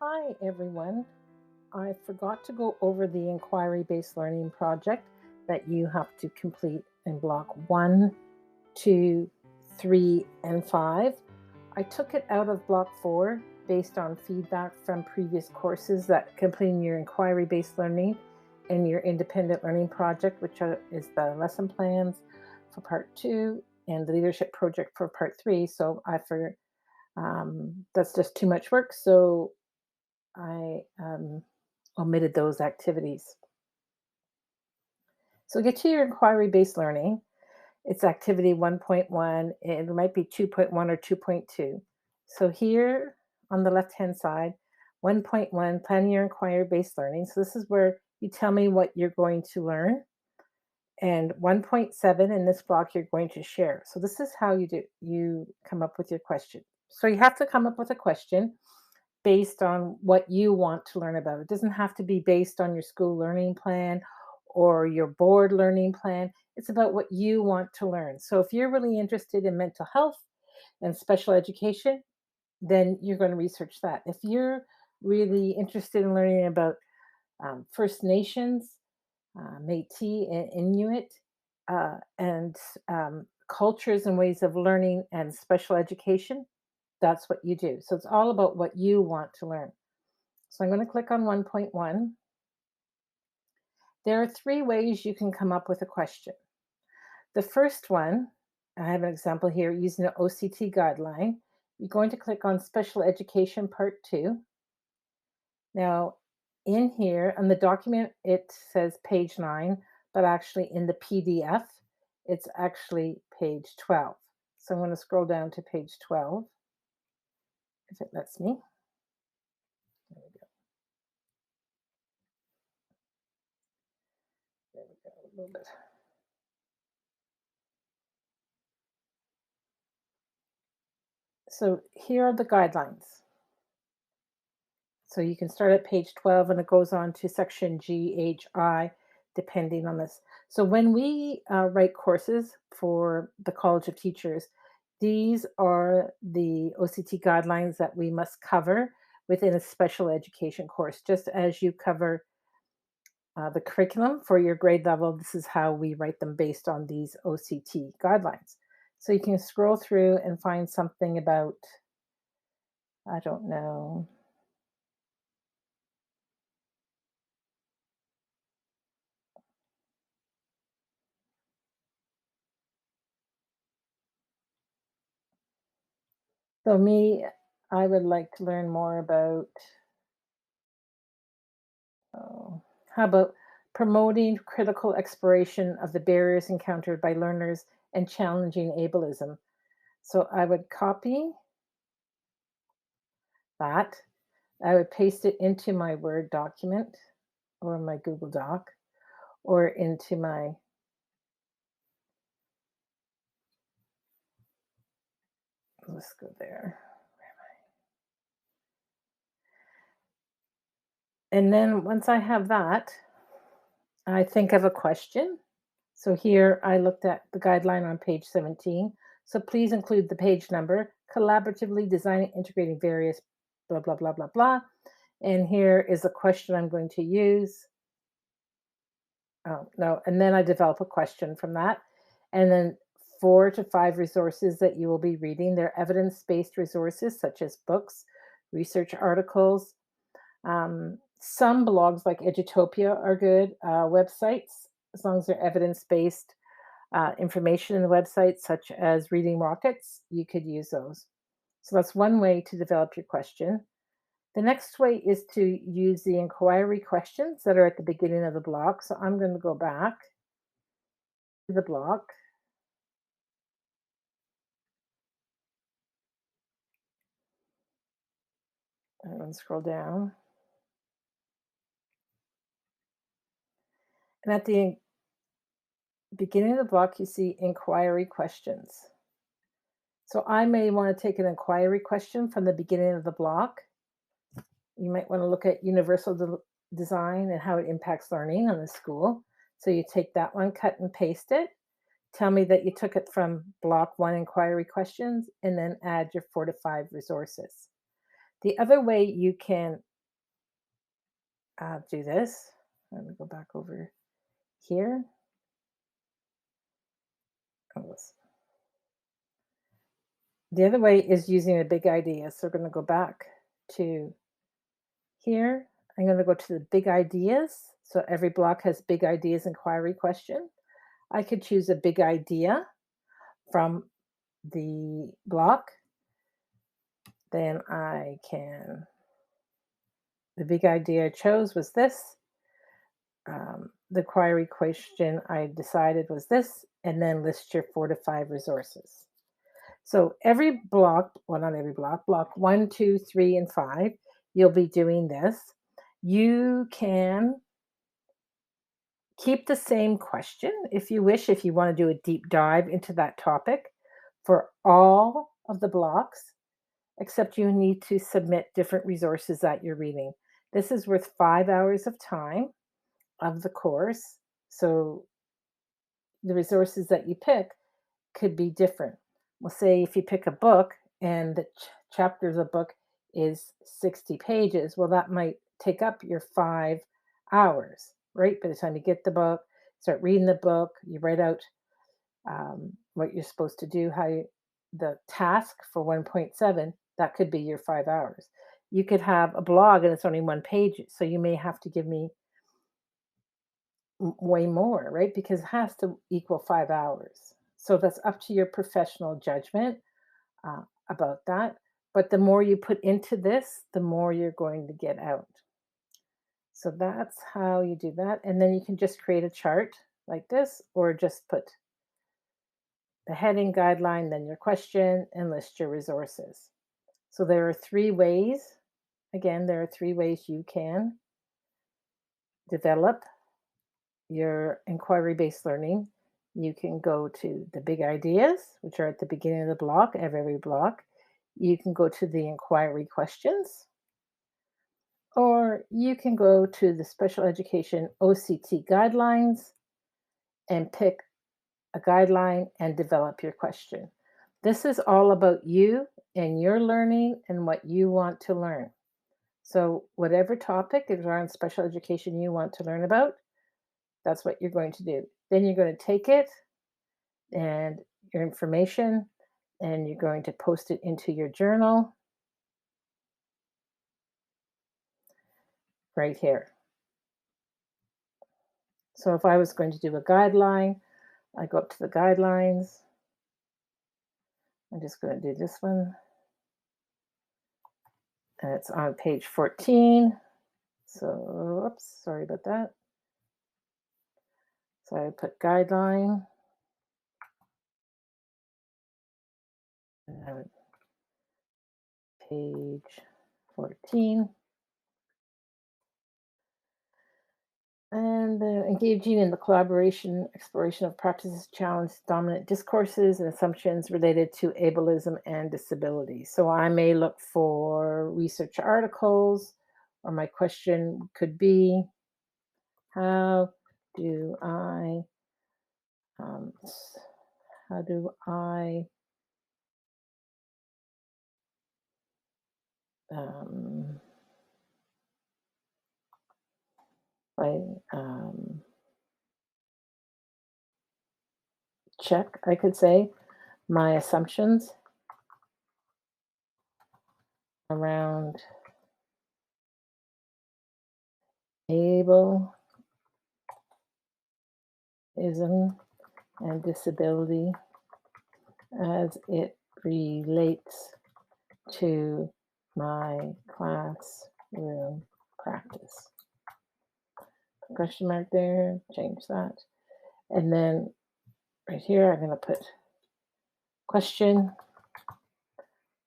Hi, everyone. I forgot to go over the inquiry based learning project that you have to complete in block one, two, three, and five. I took it out of block four based on feedback from previous courses that completing your inquiry based learning and your independent learning project, which is the lesson plans for part two and the leadership project for part three. So I for that's just too much work. So I omitted those activities. So get to your inquiry based learning. It's activity 1.1. It might be 2.1 or 2.2. So here on the left hand side, 1.1, planning your inquiry based learning. So this is where you tell me what you're going to learn. And 1.7 in this block, you're going to share. So this is how you come up with your question. So you have to come up with a question based on what you want to learn about. It doesn't have to be based on your school learning plan or your board learning plan. It's about what you want to learn. So if you're really interested in mental health and special education, then you're going to research that. If you're really interested in learning about First Nations, Métis, and Inuit, and cultures and ways of learning and special education, that's what you do. So it's all about what you want to learn. So I'm going to click on 1.1. There are three ways you can come up with a question. The first one, I have an example here using an OCT guideline. You're going to click on Special Education Part 2. Now, in here, on the document, it says page 9, but actually in the PDF, it's actually page 12. So I'm going to scroll down to page 12, if it lets me. There we go. There we go. A little bit. So here are the guidelines. So you can start at page 12 and it goes on to section G, H, I, depending on this. So when we write courses for the College of Teachers, these are the OCT guidelines that we must cover within a special education course. Just as you cover the curriculum for your grade level, this is how we write them based on these OCT guidelines. So you can scroll through and find something about, I don't know, so me, I would like to learn more about, oh, how about promoting critical exploration of the barriers encountered by learners and challenging ableism. So I would copy that. I would paste it into my Word document or my Google Doc or into my, let's go there. And then once I have that, I think of a question. So here I looked at the guideline on page 17. So please include the page number, collaboratively designing, integrating various blah, blah, blah, blah, blah. And here is a question I'm going to use. Oh, no. And then I develop a question from that. And then 4 to 5 resources that you will be reading. They're evidence based resources such as books, research articles. Some blogs like Edutopia are good. Websites, as long as they're evidence based, information in the website, such as Reading Rockets, you could use those. So that's one way to develop your question. The next way is to use the inquiry questions that are at the beginning of the block. So I'm going to go back to the block and scroll down. And at the beginning of the block, you see inquiry questions. So I may want to take an inquiry question from the beginning of the block. You might want to look at universal design and how it impacts learning in the school. So you take that one, cut and paste it. Tell me that you took it from block one inquiry questions and then add your 4 to 5 resources. The other way you can do this. Let me go back over here. The other way is using a big idea. So we're going to go back to here. I'm going to go to the big ideas. So every block has big ideas inquiry question. I could choose a big idea from the block. Then the big idea I chose was this. The query question I decided was this, and then list your 4 to 5 resources. So every block, well, not every block 1, 2, 3, and 5, you'll be doing this. You can keep the same question if you wish, if you want to do a deep dive into that topic for all of the blocks, except you need to submit different resources that you're reading. This is worth 5 hours of time of the course. So the resources that you pick could be different. Well, say if you pick a book and the chapter of the book is 60 pages, well, that might take up your 5 hours, right? By the time you get the book, start reading the book, you write out what you're supposed to do, the task for 1.7, that could be your 5 hours. You could have a blog and it's only 1 page, so you may have to give me way more, right? Because it has to equal 5 hours. So that's up to your professional judgment about that. But the more you put into this, the more you're going to get out. So that's how you do that. And then you can just create a chart like this, or just put the heading, guideline, then your question, and list your resources. So there are 3 ways. Again, there are 3 ways you can develop your inquiry-based learning. You can go to the big ideas, which are at the beginning of the block, of every block. You can go to the inquiry questions, or you can go to the special education OCT guidelines and pick a guideline and develop your question. This is all about you and your learning and what you want to learn. So whatever topic is around special education you want to learn about, that's what you're going to do. Then you're going to take it and your information, and you're going to post it into your journal right here. So if I was going to do a guideline, I go up to the guidelines. I'm just going to do this one. And it's on page 14. So, oops, sorry about that. So I put guideline. And page 14. And engaging in the collaboration, exploration of practices, challenge dominant discourses and assumptions related to ableism and disability. So I may look for research articles, or my question could be, how do I, um, how do I um, check, I could say, my assumptions around ableism and disability as it relates to my classroom practice. Question mark there, change that. And then right here, I'm going to put question.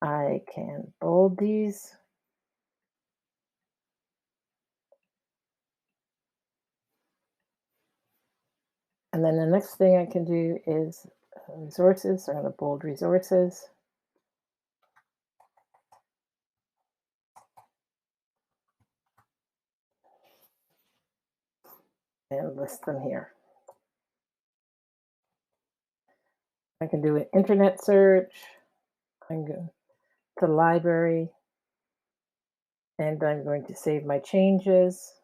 I can bold these. And then the next thing I can do is resources. So I'm going to bold resources. And list them here. I can do an internet search. I can go to the library, and I'm going to save my changes.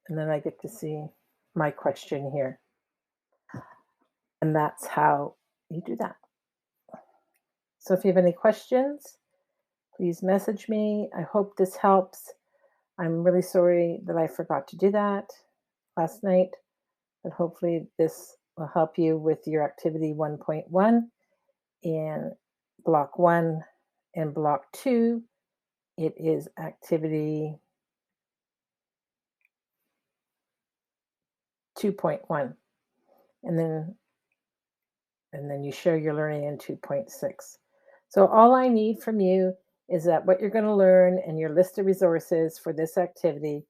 and then I get to see my question here. And that's how you do that. So if you have any questions, please message me. I hope this helps. I'm really sorry that I forgot to do that last night, but hopefully this will help you with your activity 1.1 in block 1 and block 2. It is activity 2.1. And then you share your learning in 2.6. So all I need from you is that what you're going to learn and your list of resources for this activity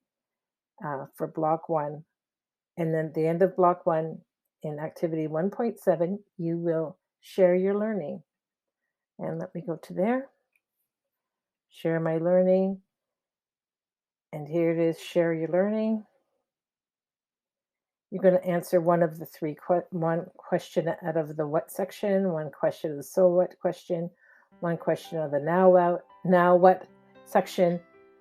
for block 1. And then at the end of block 1 in activity 1.7, you will share your learning. And let me go to there, share my learning. And here it is, share your learning. You're going to answer one of the three, one question out of the what section, one question of the so what question, one question of the now what section.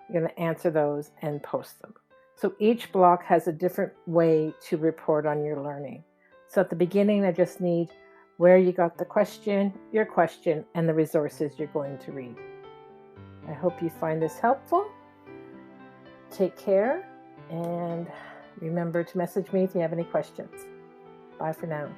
You're going to answer those and post them. So each block has a different way to report on your learning. So at the beginning, I just need where you got the question, your question, and the resources you're going to read. I hope you find this helpful. Take care, and remember to message me if you have any questions. Bye for now.